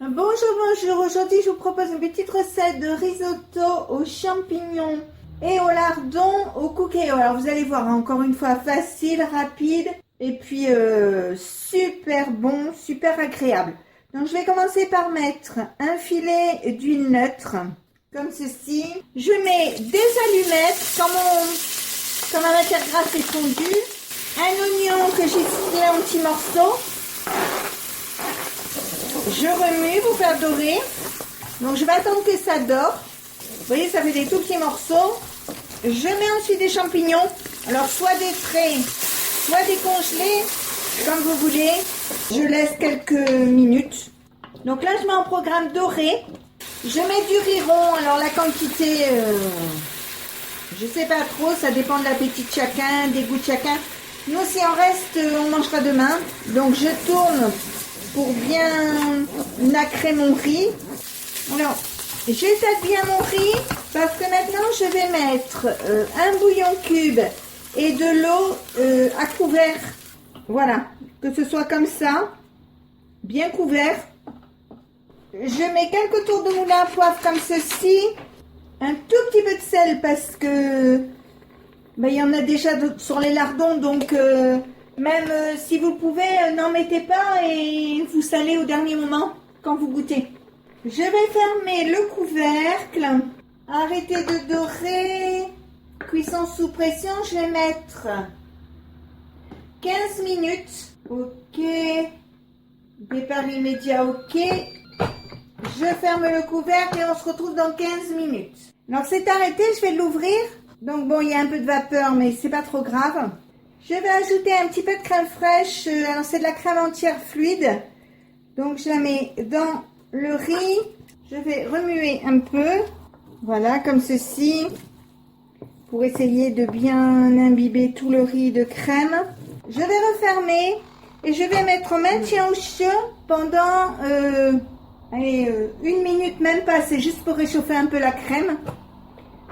Bonjour, aujourd'hui je vous propose une petite recette de risotto aux champignons et au lardon au cookéo. Alors vous allez voir, encore une fois, facile, rapide et puis super bon, super agréable. Donc je vais commencer par mettre un filet d'huile neutre, comme ceci. Je mets des allumettes quand ma matière grasse est fondue, un oignon que j'ai ciselé en petits morceaux. Je remue pour faire dorer. Donc je vais attendre que ça dore. Vous voyez, ça fait des tout petits morceaux. Je mets ensuite des champignons. Alors soit des frais, soit des congelés, comme vous voulez. Je laisse quelques minutes. Donc là je mets en programme doré. Je mets du riz rond. Alors la quantité, je sais pas trop, ça dépend de l'appétit de chacun, des goûts de chacun. Nous, si en reste, on mangera demain. Donc je tourne pour bien nacrer mon riz. Alors, j'étale bien mon riz parce que maintenant je vais mettre un bouillon cube et de l'eau à couvert. Voilà, que ce soit comme ça, bien couvert. Je mets quelques tours de moulin à poivre comme ceci, un tout petit peu de sel parce que il y en a déjà sur les lardons, donc même si vous pouvez, n'en mettez pas et vous salez au dernier moment quand vous goûtez. Je vais fermer le couvercle, arrêter de dorer, cuisson sous pression, je vais mettre 15 minutes, ok, départ immédiat, ok. Je ferme le couvercle et on se retrouve dans 15 minutes. Alors c'est arrêté, je vais l'ouvrir. Donc bon, il y a un peu de vapeur, mais c'est pas trop grave. Je vais ajouter un petit peu de crème fraîche. Alors c'est de la crème entière fluide. Donc je la mets dans le riz. Je vais remuer un peu. Voilà, comme ceci. Pour essayer de bien imbiber tout le riz de crème. Je vais refermer. Et je vais mettre en maintien au chaud pendant une minute, même pas. C'est juste pour réchauffer un peu la crème.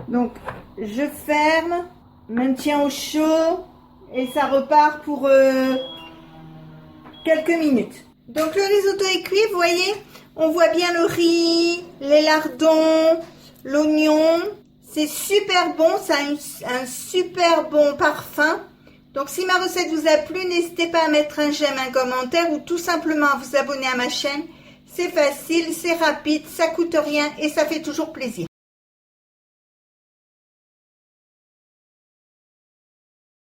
Donc, je ferme, maintiens au chaud et ça repart pour quelques minutes. Donc, le risotto est cuit, vous voyez, on voit bien le riz, les lardons, l'oignon. C'est super bon, ça a un super bon parfum. Donc, si ma recette vous a plu, n'hésitez pas à mettre un j'aime, un commentaire ou tout simplement à vous abonner à ma chaîne. C'est facile, c'est rapide, ça coûte rien et ça fait toujours plaisir.